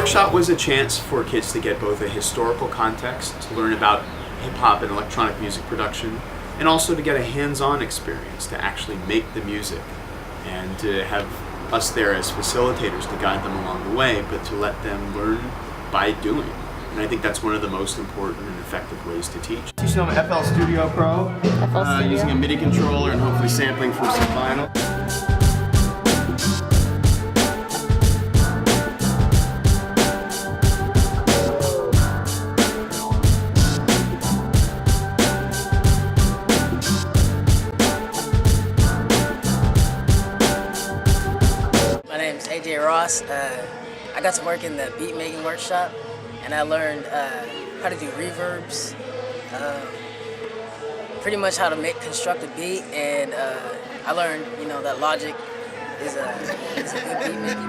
workshop was a chance for kids to get both a historical context, to learn about hip-hop and electronic music production, and also to get a hands-on experience to actually make the music, and to have us there as facilitators to guide them along the way, but to let them learn by doing. And I think that's one of the most important and effective ways to teach. Teaching them FL Studio Pro, using a Midi controller and hopefully sampling from some vinyl. I got to work in the beat making workshop, and I learned how to do reverbs, pretty much how to construct a beat, and I learned, that Logic is a good beat making.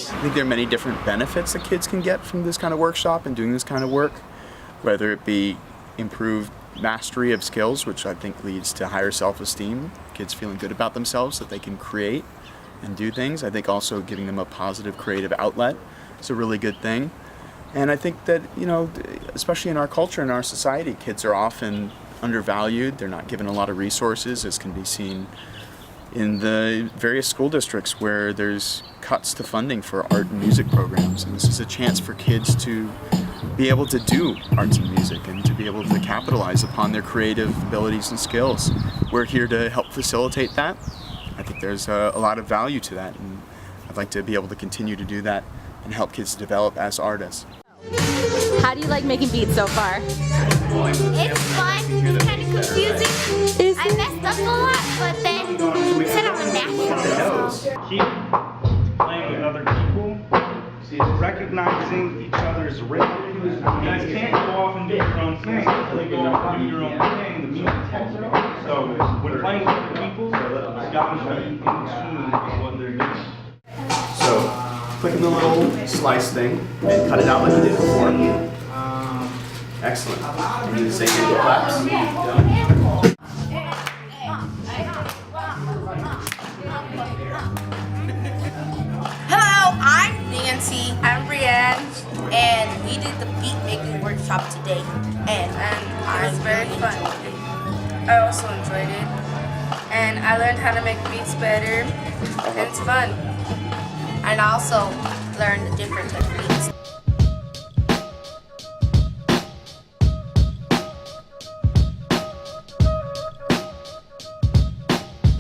I think there are many different benefits that kids can get from this kind of workshop and doing this kind of work, whether it be improved mastery of skills, which I think leads to higher self-esteem, kids feeling good about themselves, that they can create and do things. I think also giving them a positive creative outlet is a really good thing. And I think that, especially in our culture, in our society, kids are often undervalued. They're not given a lot of resources, as can be seen in the various school districts where there's cuts to funding for art and music programs. And this is a chance for kids to be able to do arts and music and to be able to capitalize upon their creative abilities and skills. We're here to help facilitate that. I think there's a lot of value to that, and I'd like to be able to continue to do that and help kids develop as artists. How do you like making beats so far? It's fun, it's kind of confusing. I messed up a lot, but then I said I'm a natural. Keep playing with other people, recognizing each other's rhythm. You guys can't go off and do your own thing. You go off and do your own thing, the music tells you. So when playing with other people, it's got to be in tune with what they're doing. So, click in the little slice thing and cut it out like you did before. Excellent. And do the same thing with claps. Hello, I'm Nancy. I'm Brianne. And we did the beat making workshop today. And it was very fun. I also enjoyed it. And I learned how to make beats better. And it's fun. And I also learned the different techniques.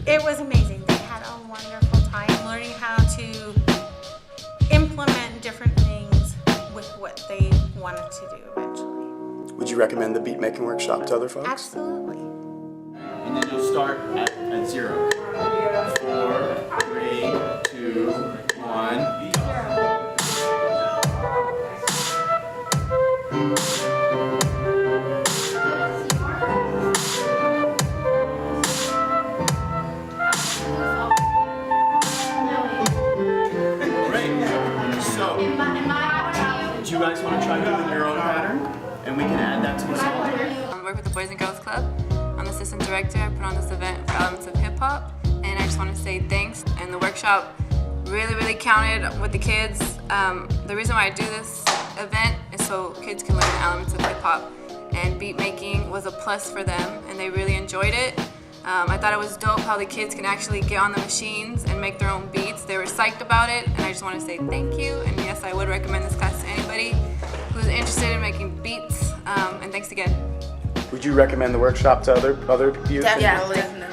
It was amazing. They had a wonderful time learning how to implement different things with what they wanted to do eventually. Would you recommend the beat making workshop to other folks? Absolutely. And then you'll start at 0. 4, 3, 2, 1. Do you guys want to try doing your own pattern? And we can add that to the song. I work with the Boys and Girls Club. I'm the assistant director. I put on this event for Elements of Hip Hop. And I just want to say thanks. And the workshop really counted with the kids. The reason why I do this event is so kids can learn the elements of hip hop. And beat making was a plus for them, and they really enjoyed it. I thought it was dope how the kids can actually get on the machines and make their own beats. They were psyched about it, and I just want to say thank you. And yes, I would recommend this class to anybody who's interested in making beats. And thanks again. Would you recommend the workshop to other youth? Definitely.